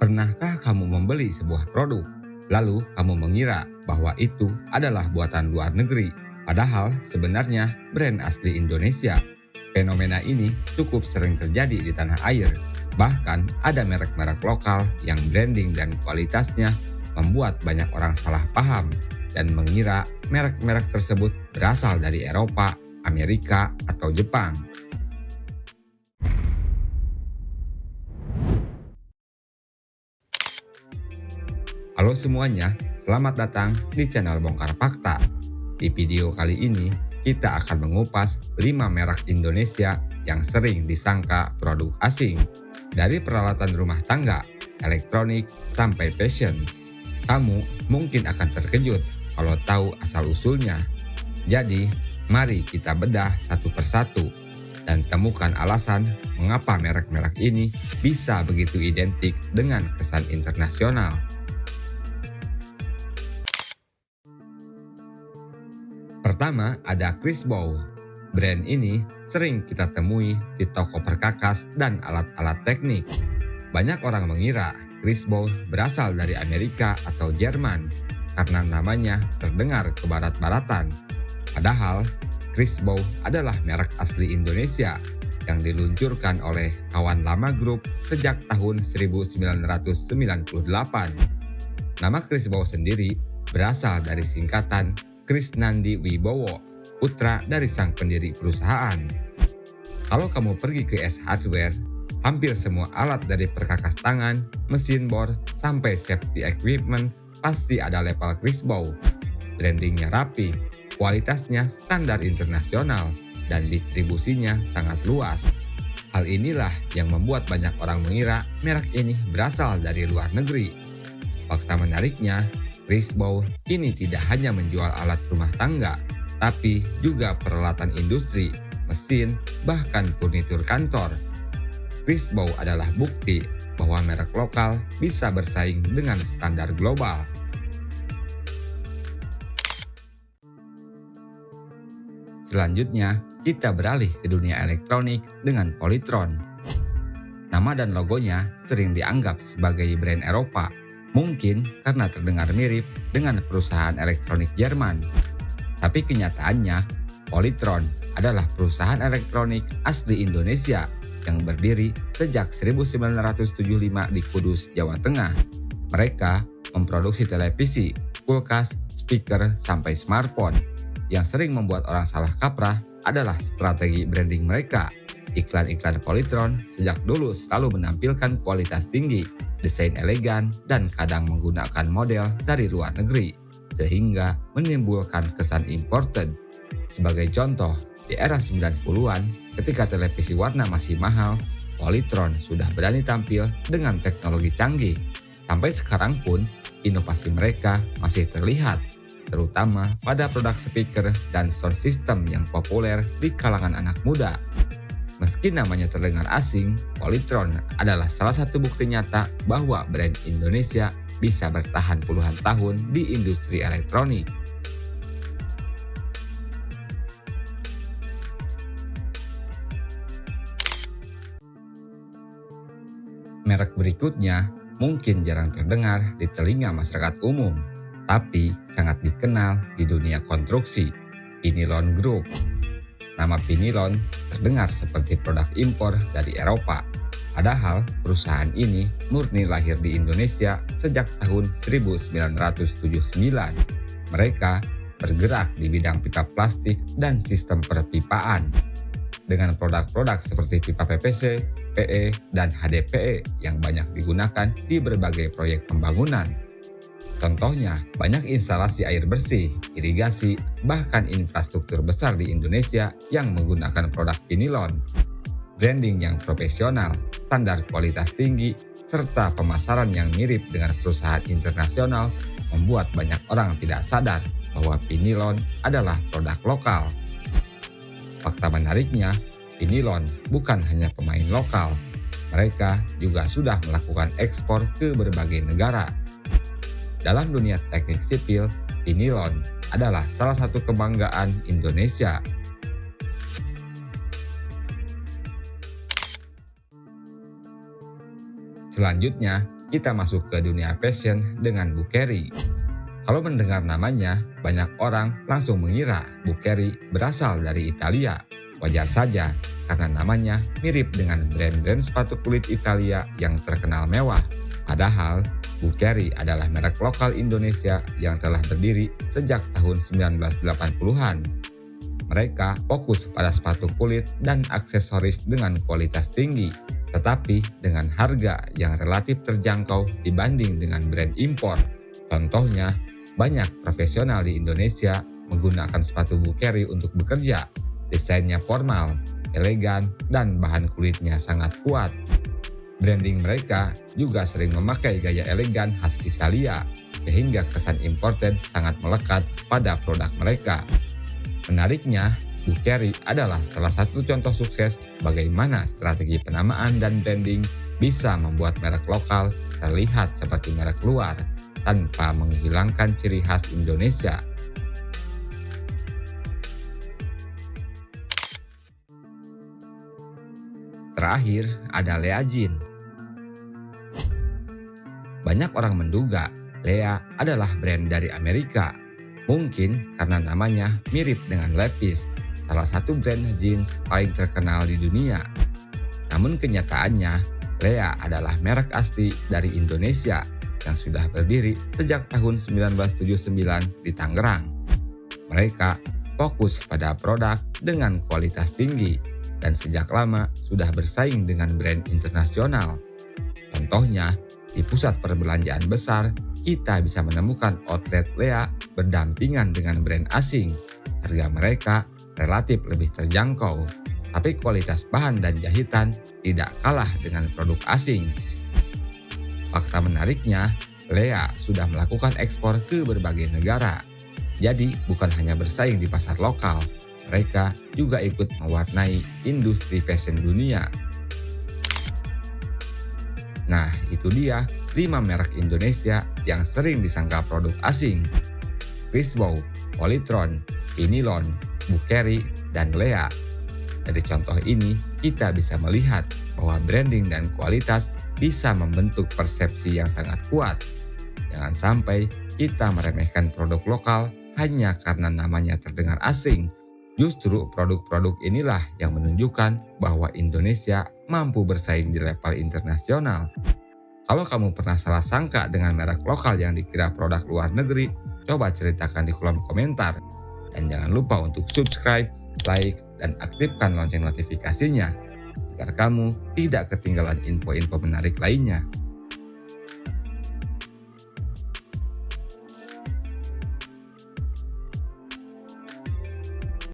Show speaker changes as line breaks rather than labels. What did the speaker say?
Pernahkah kamu membeli sebuah produk, lalu kamu mengira bahwa itu adalah buatan luar negeri, padahal sebenarnya brand asli Indonesia? Fenomena ini cukup sering terjadi di tanah air. Bahkan ada merek-merek lokal yang branding dan kualitasnya membuat banyak orang salah paham dan mengira merek-merek tersebut berasal dari Eropa, Amerika, atau Jepang. Halo semuanya, selamat datang di channel Bongkar Fakta. Di video kali ini, kita akan mengupas 5 merek Indonesia yang sering disangka produk asing. Dari peralatan rumah tangga, elektronik, sampai fashion. Kamu mungkin akan terkejut kalau tahu asal-usulnya. Jadi, mari kita bedah satu persatu dan temukan alasan mengapa merek-merek ini bisa begitu identik dengan kesan internasional. Pertama, ada Chris Bow. Brand ini sering kita temui di toko perkakas dan alat-alat teknik. Banyak orang mengira Chris Bow berasal dari Amerika atau Jerman karena namanya terdengar kebarat-baratan. Padahal, Chris Bow adalah merek asli Indonesia yang diluncurkan oleh kawan lama grup sejak tahun 1998. Nama Chris Bow sendiri berasal dari singkatan Krisnandi Wibowo, putra dari sang pendiri perusahaan. Kalau kamu pergi ke S Hardware, hampir semua alat dari perkakas tangan, mesin bor, sampai safety equipment pasti ada label Chris Bow. Brandingnya rapi, kualitasnya standar internasional, dan distribusinya sangat luas. Hal inilah yang membuat banyak orang mengira merek ini berasal dari luar negeri. Fakta menariknya, Chris Bow kini tidak hanya menjual alat rumah tangga, tapi juga peralatan industri, mesin, bahkan furnitur kantor. Chris Bow adalah bukti bahwa merek lokal bisa bersaing dengan standar global. Selanjutnya, kita beralih ke dunia elektronik dengan Polytron. Nama dan logonya sering dianggap sebagai brand Eropa, mungkin karena terdengar mirip dengan perusahaan elektronik Jerman. Tapi kenyataannya, Polytron adalah perusahaan elektronik asli Indonesia yang berdiri sejak 1975 di Kudus, Jawa Tengah. Mereka memproduksi televisi, kulkas, speaker, sampai smartphone. Yang sering membuat orang salah kaprah adalah strategi branding mereka. Iklan-iklan Polytron sejak dulu selalu menampilkan kualitas tinggi, desain elegan, dan kadang menggunakan model dari luar negeri, sehingga menimbulkan kesan imported. Sebagai contoh, di era 90-an, ketika televisi warna masih mahal, Polytron sudah berani tampil dengan teknologi canggih. Sampai sekarang pun, inovasi mereka masih terlihat, terutama pada produk speaker dan sound system yang populer di kalangan anak muda. Meski namanya terdengar asing, Polytron adalah salah satu bukti nyata bahwa brand Indonesia bisa bertahan puluhan tahun di industri elektronik. Merek berikutnya mungkin jarang terdengar di telinga masyarakat umum, tapi sangat dikenal di dunia konstruksi, Pinilon Group. Nama Pinilon terdengar seperti produk impor dari Eropa. Padahal perusahaan ini murni lahir di Indonesia sejak tahun 1979. Mereka bergerak di bidang pipa plastik dan sistem perpipaan. Dengan produk-produk seperti pipa PVC, PE, dan HDPE yang banyak digunakan di berbagai proyek pembangunan. Contohnya, banyak instalasi air bersih, irigasi, bahkan infrastruktur besar di Indonesia yang menggunakan produk Pinilon. Branding yang profesional, standar kualitas tinggi, serta pemasaran yang mirip dengan perusahaan internasional membuat banyak orang tidak sadar bahwa Pinilon adalah produk lokal. Fakta menariknya, Pinilon bukan hanya pemain lokal. Mereka juga sudah melakukan ekspor ke berbagai negara. Dalam dunia teknik sipil, Pinilon adalah salah satu kebanggaan Indonesia. Selanjutnya, kita masuk ke dunia fashion dengan Buccheri. Kalau mendengar namanya, banyak orang langsung mengira Buccheri berasal dari Italia. Wajar saja, karena namanya mirip dengan brand-brand sepatu kulit Italia yang terkenal mewah. Padahal, Buccheri adalah merek lokal Indonesia yang telah berdiri sejak tahun 1980-an. Mereka fokus pada sepatu kulit dan aksesoris dengan kualitas tinggi, tetapi dengan harga yang relatif terjangkau dibanding dengan brand impor. Contohnya, banyak profesional di Indonesia menggunakan sepatu Buccheri untuk bekerja. Desainnya formal, elegan, dan bahan kulitnya sangat kuat. Branding mereka juga sering memakai gaya elegan khas Italia, sehingga kesan imported sangat melekat pada produk mereka. Menariknya, Buccheri adalah salah satu contoh sukses bagaimana strategi penamaan dan branding bisa membuat merek lokal terlihat seperti merek luar tanpa menghilangkan ciri khas Indonesia. Terakhir, ada Lea Jeans. Banyak orang menduga Lea adalah brand dari Amerika, mungkin karena namanya mirip dengan Levi's, salah satu brand jeans paling terkenal di dunia. Namun kenyataannya, Lea adalah merek asli dari Indonesia yang sudah berdiri sejak tahun 1979 di Tangerang. Mereka fokus pada produk dengan kualitas tinggi dan sejak lama sudah bersaing dengan brand internasional. Contohnya, di pusat perbelanjaan besar, kita bisa menemukan outlet Lea berdampingan dengan brand asing. Harga mereka relatif lebih terjangkau, tapi kualitas bahan dan jahitan tidak kalah dengan produk asing. Fakta menariknya, Lea sudah melakukan ekspor ke berbagai negara. Jadi bukan hanya bersaing di pasar lokal, mereka juga ikut mewarnai industri fashion dunia. Nah, itu dia 5 merek Indonesia yang sering disangka produk asing. Crispo, Polytron, Vinilon, Buccheri, dan Lea. Dari contoh ini, kita bisa melihat bahwa branding dan kualitas bisa membentuk persepsi yang sangat kuat. Jangan sampai kita meremehkan produk lokal hanya karena namanya terdengar asing. Justru produk-produk inilah yang menunjukkan bahwa Indonesia mampu bersaing di level internasional. Kalau kamu pernah salah sangka dengan merek lokal yang dikira produk luar negeri, coba ceritakan di kolom komentar. Dan jangan lupa untuk subscribe, like, dan aktifkan lonceng notifikasinya agar kamu tidak ketinggalan info-info menarik lainnya.